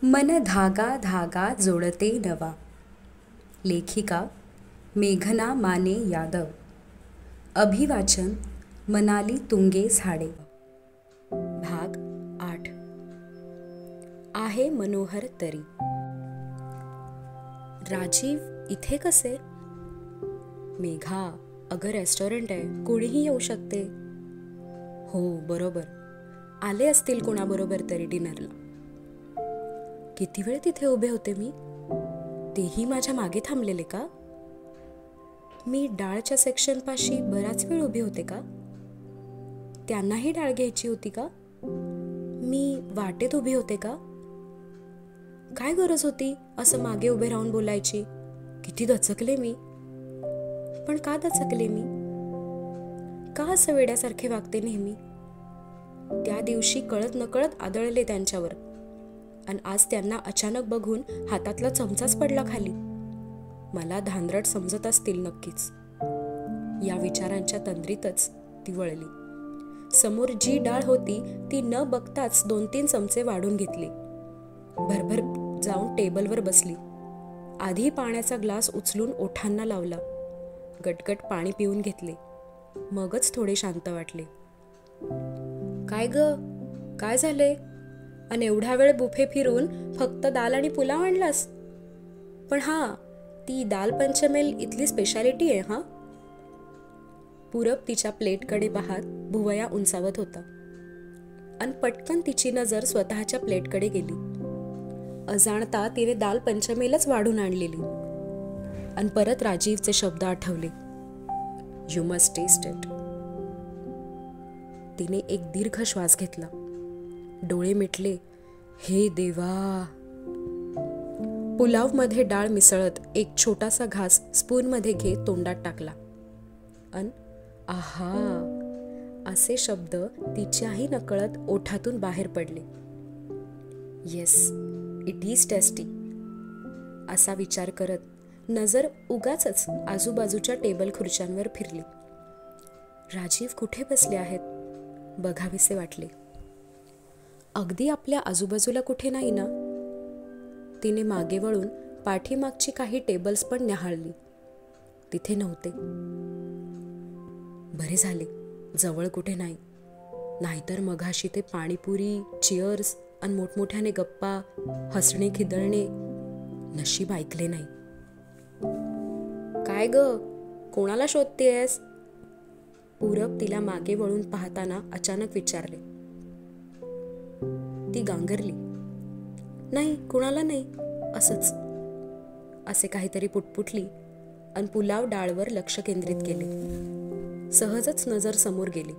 मन धागा धागा जोडते नवा. लेखिका मेघना माने यादव. अभिवाचन मनाली तुंगे झाडे. भाग 8. आहे मनोहर तरी. राजीव इथे कसे? मेघा, अगं रेस्टॉरंट आहे, कोणीही येऊ शकते. हो बरोबर, आले असतील कोणाबरोबर तरी डिनरला. किती वेळ तिथे उभे होते मी? तेही माझ्या मागे थांबलेले का? मी डाळच्या सेक्शनपाशी बराच वेळ उभे होते का? त्यांनाही डाळ घ्यायची होती का? मी वाटेत उभी होते का? काय गरज होती असं मागे उभे राहून बोलायची? किती दचकले मी. पण का दचकले मी? का असं वेड्यासारखे वागते नेहमी? त्या दिवशी कळत नकळत आदळले त्यांच्यावर, आणि आज त्यांना अचानक बघून हातातला चमचाच पडला खाली. मला धांदरट समजत असतील नक्कीच. या विचारांच्या तंद्रीतच ती वळली. समोर जी डाळ होती ती न बघताच 2-3 चमचे वाढून घेतली. भरभर जाऊन टेबलवर बसली. आधी पाण्याचा ग्लास उचलून ओठांना लावला. गटगट पाणी पिऊन घेतले. मगच थोडे शांत वाटले. काय ग, काय झाले? आणि एवढा वेळ बुफे फिरून फक्त दाल आणि पुलाव आणलास? पण हा, ती दाल पंचमेल इथली स्पेशालिटी आहे हा. पूरब तिच्या प्लेटकडे पाहत भुवया उंचावत होता, आणि पटकन तिची नजर स्वतःच्या प्लेटकडे गेली. अजाणता तिने दाल पंचमेलच वाढून आणलेली. आणि परत राजीवचे शब्द आठवले, यू मस्ट टेस्ट इट. तिने एक दीर्घ श्वास घेतला. डोळे मिटले. हे देवा. पुलाव मध्ये डाळ मिसळत एक छोटासा घास स्पूनमध्ये घेत तोंडात टाकला. अन आहा, असे शब्द तिच्याही नकळत ओठातून बाहेर पडले. येस, इट इज टेस्टी असा विचार करत नजर उगाचच आजूबाजूच्या टेबल खुर्च्यांवर फिरली. राजीव कुठे बसले आहेत बघावेसे वाटले. अगदी आपल्या आजूबाजूला कुठे नाही ना? तिने मागे वळून पाठीमागची काही टेबल्स पण न्याहाळली. तिथे नव्हते. बरे झाले जवळ कुठे नाही, नाहीतर मघाशी ते पाणीपुरी, चिअर्स आणि मोठमोठ्याने गप्पा, हसणे खिदळणे नशीब ऐकले नाही. काय ग, कोणाला शोधतेस? पूरब तिला मागे वळून पाहताना अचानक विचारले. ती गांगरली. नाही, कुणाला नाही, असंच. असे काहीतरी पुटपुटली आणि पुलाव डाळवर लक्ष केंद्रित केले. सहजच नजर समोर गेली.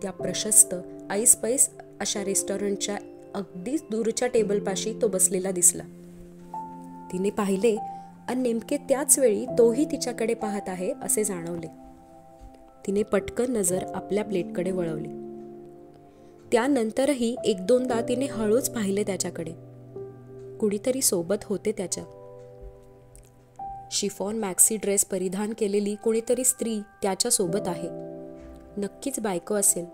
त्या प्रशस्त ऐसपैस अशा रेस्टॉरंटच्या अगदी दूरच्या टेबलपाशी तो बसलेला दिसला. तिने पाहिले आणि नेमके त्याच वेळी तोही तिच्याकडे पाहत आहे असे जाणवले. तिने पटकन नजर आपल्या प्लेटकडे वळवली. त्यानंतरही 1-2दा तिने हळूच पाहिले त्याच्याकडे. कुणीतरी सोबत होते त्याच्या. शिफॉन मॅक्सी ड्रेस परिधान केलेली कोणीतरी स्त्री त्याच्या सोबत आहे. नक्कीच बायको असेल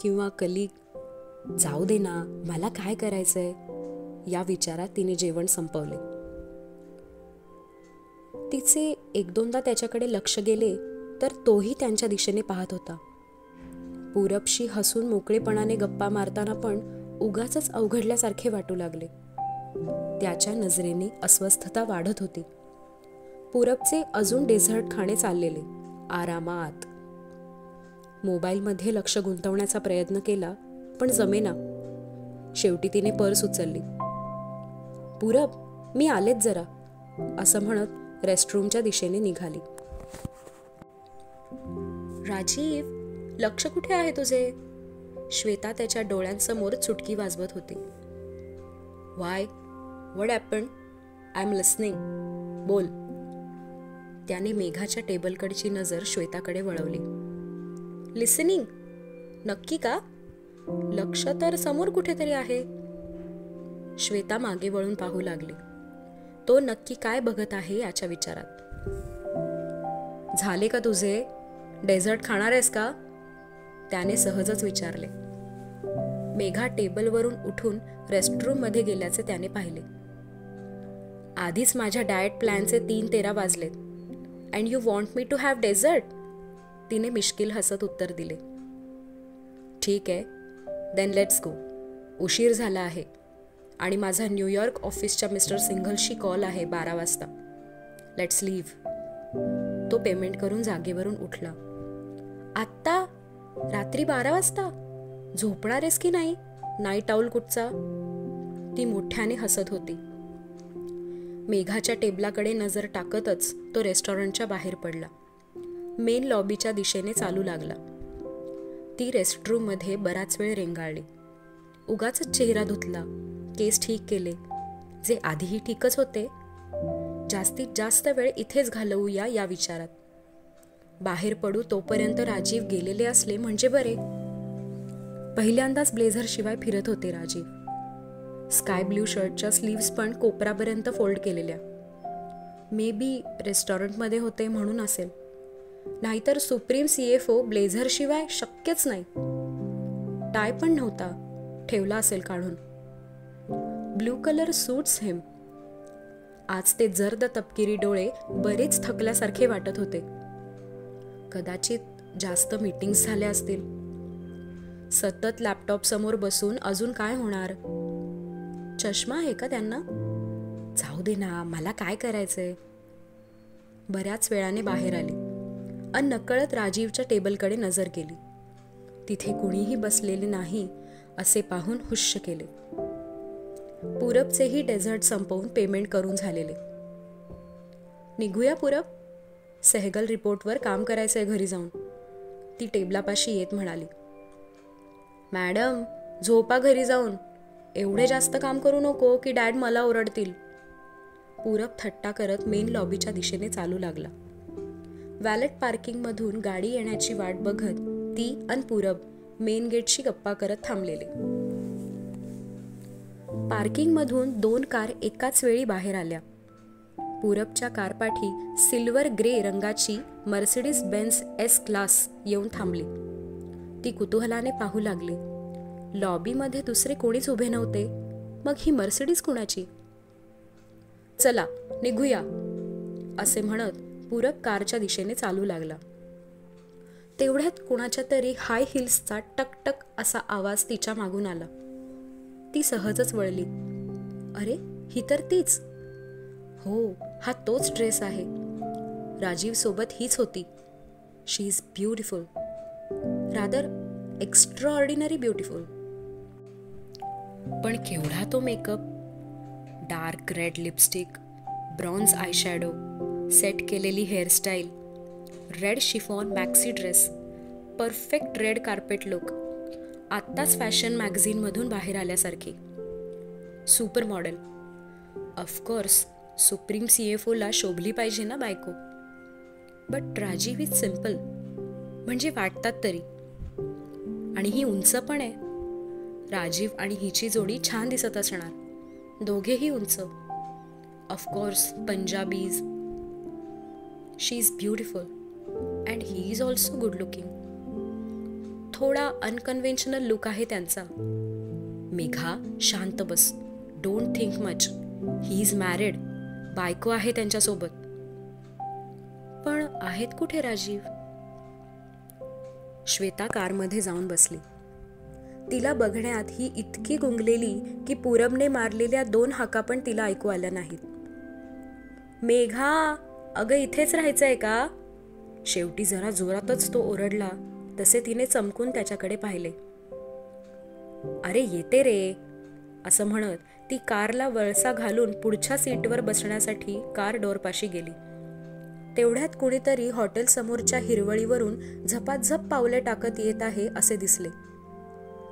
किंवा कलीग. जाऊ दे ना, मला काय करायचंय, या विचारात तिने जेवण संपवले. तिचे 1-2दा त्याच्याकडे लक्ष गेले तर तोही त्यांच्या दिशेने पाहत होता. पूरबशी हसून मोकळेपणाने गप्पा मारताना पण उगाचच अवघडल्यासारखे वाटू लागले. त्याच्या नजरेने अस्वस्थता वाढत होती. पूरबचे अजून डेझर्ट खाणे चाललेले आरामात. मोबाईलमध्ये लक्ष गुंतवण्याचा प्रयत्न केला पण जमेना. शेवटी तिने पर्स उचलली. पूरब, मी आलेच जरा, असं म्हणत रेस्टरूमच्या दिशेने निघाली. राजीव, लक्ष कुठे आहे तुझे? श्वेता त्याच्या डोळ्यांसमोर चुटकी वाजवत होती. Y, what happened? I am listening, बोल. त्याने मेघाच्या टेबलकडची नजर श्वेताकडे वळवली. लिसनिंग? नक्की का? लक्ष तर समोर कुठेतरी आहे. श्वेता मागे वळून पाहू लागली. तो नक्की काय बघत आहे याच्या विचारात. झाले का तुझे? डेझर्ट खाणार आहेस का? त्याने सहजच विचारले. मेघा टेबलवरून उठून रेस्टरूममध्ये गेल्याचे त्याने पाहिले. आधीच माझ्या डाएट प्लॅनचे 3:13 वाजलेत. And you want me to have dessert? तिने मिश्किल हसत उत्तर दिले. ठीक आहे, देन लेट्स गो. उशीर झाला आहे आणि माझा न्यूयॉर्क ऑफिसच्या मिस्टर सिंघलशी कॉल आहे 12 वाजता. Let's leave. तो पेमेंट करून जागेवरून उठला. आत्ता? रात्री 12 वाजता? झोपणार आहेस की नाही? नाईट आऊल कुठचा? ती मोठ्याने हसत होती. मेघाच्या टेबलाकडे नजर टाकतच तो रेस्टॉरंटच्या बाहेर पडला. मेन लॉबीच्या दिशेने चालू लागला. ती रेस्टरूममध्ये बराच वेळ रेंगाळली. उगाच चेहरा धुतला, केस ठीक केले, जे आधीही ठीकच होते. जास्तीत जास्त वेळ इथेच घालवूया या विचारात. बाहेर पडू तोपर्यंत राजीव गेलेले असले म्हणजे बरे. पहिल्यांदाच ब्लेझर शिवाय फिरत होते राजीव. स्काय ब्ल्यू शर्टच्या स्लीव्स पण कोपरापर्यंत फोल्ड केलेल्या. मे बी रेस्टॉरंटमध्ये होते म्हणून असेल, नाहीतर सुप्रीम CFO ब्लेझर शिवाय शक्यच नाही. टाय पण नव्हता, ठेवला असेल काढून. ब्लू कलर सूट्स हिम. आज ते जर्द तपकिरी डोळे बरेच थकल्यासारखे वाटत होते. कदाचित जास्त मीटिंग्स झाल्या असतील. सतत लॅपटॉप समोर बसून अजून काय होणार? चष्मा आहे का त्यांना? जाऊ दे ना, मला काय करायचंय? बऱ्याच वेळाने बाहेर आली अन नकळत राजीवच्या टेबलकडे नजर गेली. तिथे कुणीही बसलेले नाही असे पाहून हुश्य केले. पूरबचेही डेझर्ट संपवून पेमेंट करून झालेले. निघूया पूरब, सहगल रिपोर्टवर काम करायचंय घरी जाऊन. ती टेबलापाशी येत म्हणाली. मॅडम, झोपा घरी जाऊन. एवढे जास्त काम करू नको की डॅड मला ओरडतील. पूरब थट्टा करत मेन लॉबीच्या दिशेने चालू लागला. वॅलेट पार्किंगमधून गाडी येण्याची वाट बघत ती अन पूरब मेन गेटशी गप्पा करत थांबलेले. पार्किंगमधून 2 कार एकाच वेळी बाहेर आल्या. पूरबच्या कारपाठी सिल्वर ग्रे रंगाची मर्सिडीज बेन्झ S क्लास येऊन थांबली. ती कुतूहलाने पाहू लागली. लॉबीमध्ये दुसरे कोणीच उभे नव्हते. मग ही मर्सिडीज कुणाची? चला निघूया, असे म्हणत पूरब कारच्या दिशेने चालू लागला. तेवढ्यात कुणाच्या तरी हाय हिल्सचा टकटक असा आवाज तिच्या मागून आला. ती सहजच वळली. अरे, ही तर तीच. हो, हा तोच ड्रेस आहे. राजीव सोबत हीच होती. She is beautiful, rather extraordinary beautiful. पण केवढा तो makeup! Dark red lipstick, bronze eyeshadow, set केलेली hairstyle, red chiffon maxi dress, perfect red carpet look. आत्ताच फॅशन मॅगझिनमधून बाहेर आल्यासारखी. Super model. ऑफकोर्स सुप्रीम CFOला शोभली पाहिजे ना बायको. बट राजीव इज सिम्पल, म्हणजे वाटतात तरी. आणि ही उंच पण आहे. राजीव आणि हिची जोडी छान दिसत असणार. दोघेही उंच. Of course Punjabis. She is beautiful and he is also good looking. थोडा अनकन्व्हेन्शनल लुक आहे त्यांचा. मेघा, शांत बस. Don't think much. He is married. बायको आहे त्यांच्यासोबत. पण आहेत कुठे राजीव? श्वेता कारमध्ये जाऊन बसली. तिला बघण्यात ही इतकी गुंगलेली की पूरबने मारलेल्या 2 हाका पण तिला ऐकू आल्या नाहीत. मेघा, अगं इथेच राहायचंय का? शेवटी जरा जोरातच तो ओरडला तसे तिने चमकून त्याच्याकडे पाहिले. अरे येते रे, असं म्हणत ती कारला वळसा घालून पुढच्या सीटवर बसण्यासाठी कार डोरपाशी गेली. तेवढ्यात कुणीतरी हॉटेल समोरच्या हिरवळीवरून झपाझप पावले टाकत येत आहे असे दिसले.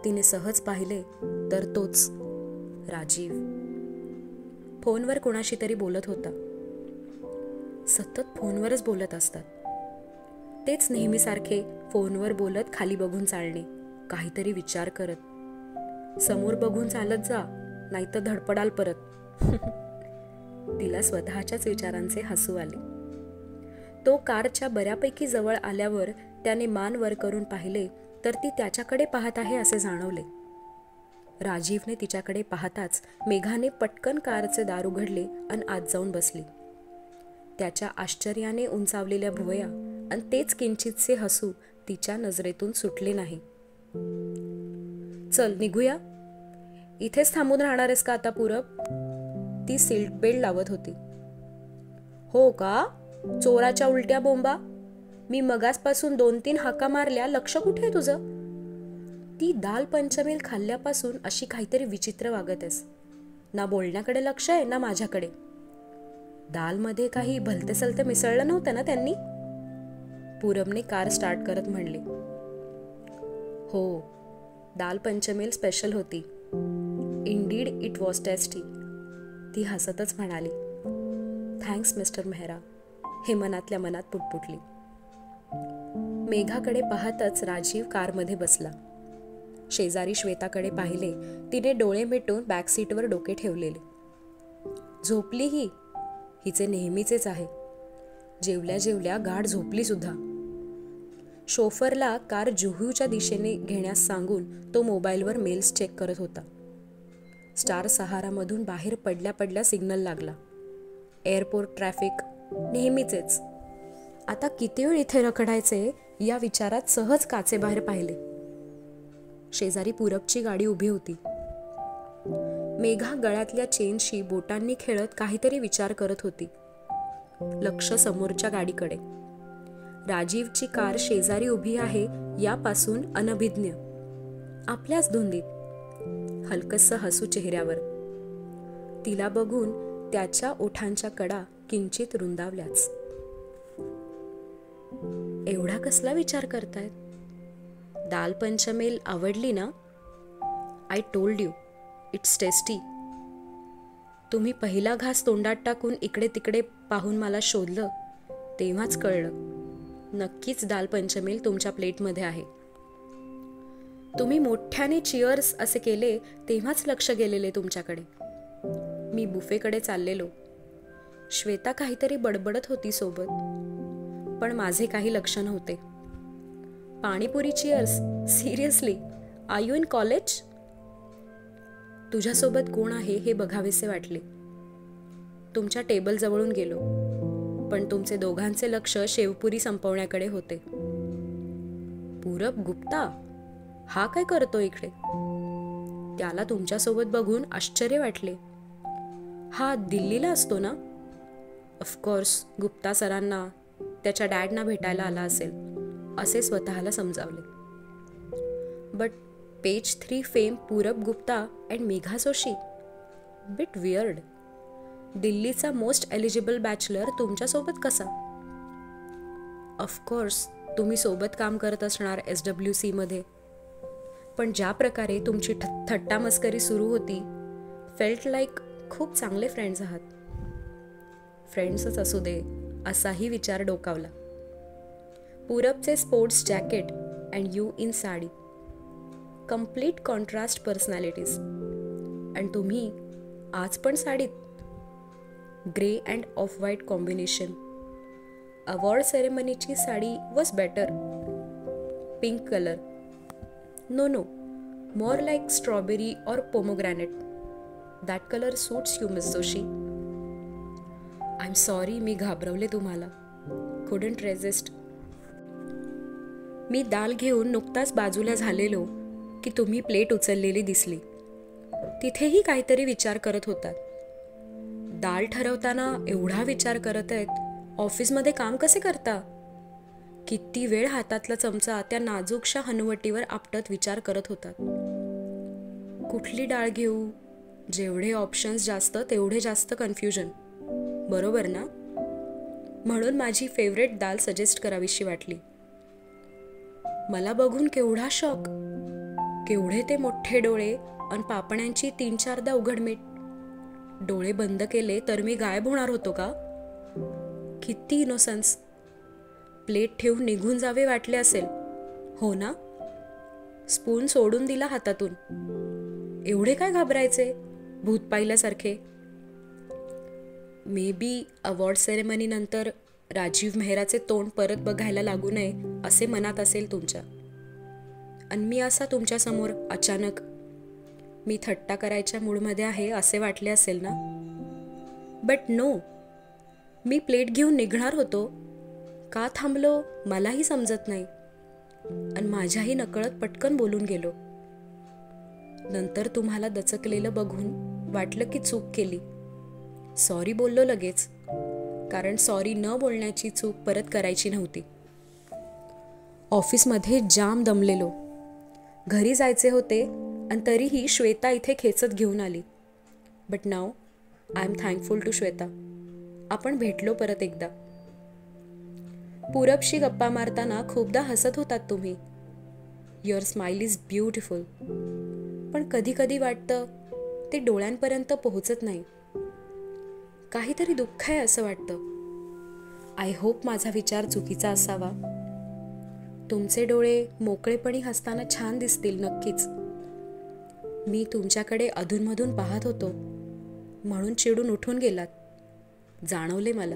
तिने सहज पाहिले तर तोच राजीव. फोनवर कोणाशी तरी बोलत होता. सतत फोनवरच बोलत असतात. तेच नेहमीसारखे फोनवर बोलत खाली बघून चालणे, काहीतरी विचार करत. समोर बघून चालत जा, नाहीतर धडपडाल परत. तिला स्वतःच्याच विचारांचे हसू आले. तो कारच्या बऱ्यापैकी जवळ आल्यावर त्याने मान वर करून पाहिले तर ती त्याच्याकडे पाहत आहे असे जाणवले. राजीवने तिच्याकडे पाहताच मेघाने पटकन कारचे दार उघडले आणि आत जाऊन बसली. त्याच्या आश्चर्याने उंचावलेल्या भुवया आणि तेच किंचितसे हसू तिच्या नजरेतून सुटले नाही. चल निघूया. इथेच थांबून राहणार आहेस का आता पूरब? ती सीट बेल्ट लावत होती. हो का? चोराच्या उलट्या बोंबा. मी मगासपासून 2-3 हाका मारल्या, लक्ष कुठे आहे तुझं? ती दाल पंचमेल खाल्ल्यापासून अशी काहीतरी विचित्र वागत आहेस. ना बोलण्याकडे लक्ष आहे ना माझ्याकडे. दालमध्ये काही भलते सलते मिसळलं नव्हतं ना त्यांनी? पूरबने कार स्टार्ट करत म्हणले. हो, दाल पंचमेल स्पेशल होती. Indeed it was tasty. ती हसतच म्हणाली. Thanks mister Mehra. हे मनातल्या मनात पुटपुटली. मेघाकडे पाहतच राजीव कारमध्ये बसला. शेजारी श्वेताकडे पाहिले. तिने डोळे मिटून बॅकसीटवर डोके ठेवलेले. झोपली ही. हिचे नेहमीचेच आहे. जेवल्या जेवल्या गाढ झोपली सुद्धा. शोफरला कार जुहूच्या दिशेने घेण्यास सांगून तो मोबाईलवर मेल्स चेक करत होता. स्टार सहारामधून बाहेर पडल्या पडल्या सिग्नल लागला. एअरपोर्ट ट्रॅफिक नेहमीचेच. आता किती वेळ इथे रखडायचे या विचारात सहज काचेबाहेर पाहिले. शेजारी पूरबची गाडी उभी होती. मेघा गळ्यातल्या चेनशी बोटांनी खेळत काहीतरी विचार करत होती. लक्ष समोरच्या गाडीकडे. राजीवची कार शेजारी उभी आहे यापासून अनभिज्ञ. आपल्याच धुंदीत. हलकसं हसू चेहऱ्यावर. तिला बघून त्याच्या ओठांच्या कडा किंचित रुंदावल्याच. एवढा कसला विचार करतायत? दाल पंचमेल आवडली ना? I told you it's tasty. तुम्ही पहिला घास तोंडात टाकून इकडे तिकडे पाहून मला शोधलं तेव्हाच कळलं नक्कीच दाल पंचमेल तुमच्या प्लेटमध्ये आहे. तुम्ही मोठ्याने चिअर्स असे केले तेव्हाच लक्ष गेलेले तुमच्याकडे. मी बुफेकडे चाललेलो. श्वेता काहीतरी बडबडत होती सोबत, पण माझे काही लक्ष नव्हते. Panipuri cheers? Seriously? Are you in college? तुझ्यासोबत कोण आहे हे बघावेसे वाटले. तुमच्या टेबल जवळून गेलो, पण तुमचे दोघांचे लक्ष शेवपुरी संपवण्याकडे होते. पूरब गुप्ता हा काय करतो इकडे? त्याला तुमच्यासोबत बघून आश्चर्य वाटले. हा दिल्लीला असतो ना? ऑफकोर्स गुप्ता सरांना त्याच्या डॅडना भेटायला आला असेल असे स्वतःला समजावले. बट पेज 3 फेम पूरब Gupta and Megha Joshi. Bit weird. दिल्लीचा मोस्ट एलिजिबल बॅचलर तुमच्यासोबत कसा? ऑफकोर्स तुम्ही सोबत काम करत असणार SWC मध्ये. पण ज्या प्रकारे तुमची थट्टा मस्करी सुरू होती, फेल्ट लाईक खूप चांगले फ्रेंड्स आहात. फ्रेंड्सच असू दे असाही विचार डोकावला. पूरबचे sports jacket and you in sari. Complete contrast personalities. And तुम्ही आज पण साडीत. Grey and off white combination. Award सेरेमनीची sari was better. Pink colour. No, more like strawberry or pomegranate. That color suits you, Miss Joshi. I'm sorry, मी घाबरवले तुम्हाला. Couldn't resist. मी दाल घेऊन नुकताच बाजूला झालेलो की तुम्ही प्लेट उचललेली दिसली. तिथेही काहीतरी विचार करत होतात. दाल ठरवताना एवढा विचार करत आहेत, ऑफिसमध्ये काम कसे करता? किती वेळ हातातला चमचा त्या नाजूकशा हनुवटीवर आपटत विचार करत होतात. कुठली डाळ घेऊ? जेवढे ऑप्शन्स जास्त तेवढे जास्त कन्फ्युजन. बरोबर ना? म्हणून माझी फेवरेट दाल सजेस्ट करावीशी वाटली. मला बघून केवढा शॉक. केवढे ते मोठे डोळे आणि पापण्यांची 3-4दा उघडमीट. डोळे बंद केले तर मी गायब होणार होतो का? किती इनोसन्स. प्लेट ठेवून निघून जावे वाटले असेल, हो ना? स्पून सोडून दिला हातातून. एवढे काय घाबरायचे भूत पाहिल्यासारखे? मे बी अवॉर्ड सेरेमनी नंतर राजीव मेहराचे तोंड परत बघायला लागू नये असे मनात असेल तुमच्या. आणि मी असा तुमच्यासमोर अचानक. मी थट्टा करायच्या मूडमध्ये आहे असे वाटले असेल ना. बट नो, मी प्लेट घेऊन निघणार होतो. का थांबलो मलाही समजत नाही आणि माझ्याही नकळत पटकन बोलून गेलो. नंतर तुम्हाला दचकलेलं बघून वाटलं की चूक केली. सॉरी बोललो लगेच, कारण सॉरी न बोलण्याची चूक परत करायची नव्हती. ऑफिसमध्ये जाम दमलेलो. घरी जायचे होते आणि तरीही श्वेता इथे खेचत घेऊन आली. But now I am thankful to Shweta. आपण भेटलो परत एकदा. पूरबशी गप्पा मारताना खूपदा हसत होतात तुम्ही. Your smile is beautiful. पण कधी कधी वाटतं ते डोळ्यांपर्यंत पोहोचत नाही. काहीतरी दुःख आहे असं वाटतं. आय होप माझा विचार चुकीचा असावा. तुमचे डोळे मोकळेपणी हसताना छान दिसतील नक्कीच. मी तुमच्याकडे अधूनमधून पाहत होतो म्हणून चिडून उठून गेलात, जाणवले मला.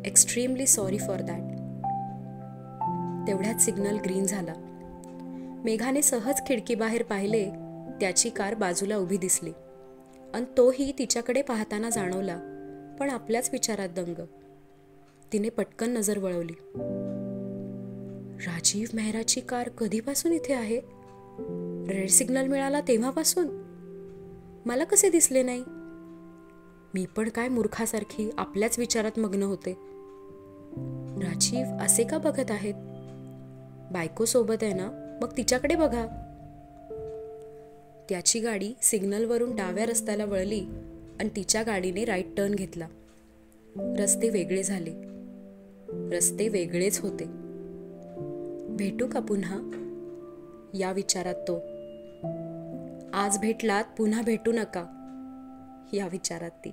Extremely sorry for that. तेवढ्यात सिग्नल ग्रीन झाला. मेघाने सहज खिडकीबाहेर पाहिले. त्याची कार बाजूला उभी दिसली आणि तोही तिच्याकडे पाहताना जाणवला, पण आपल्याच विचारात दंग. तिने पटकन नजर वळवली. राजीव मेहराची कार कधीपासून इथे आहे? रेड सिग्नल मिळाला तेव्हापासून? मला कसे दिसले नाही? मी पण काय मूर्खासारखी आपल्याच विचारात मग्न होते. राजीव असे का बघत आहेत? बायको सोबत आहे ना, मग तिच्याकडे बघा. त्याची गाडी सिग्नलवरून डाव्या रस्त्याला वळली आणि तिच्या गाडीने राईट टर्न घेतला. रस्ते वेगळे झाले. रस्ते वेगळेच होते. भेटू का पुन्हा या विचारात तो. आज भेटलात पुन्हा भेटू नका या विचारात ती.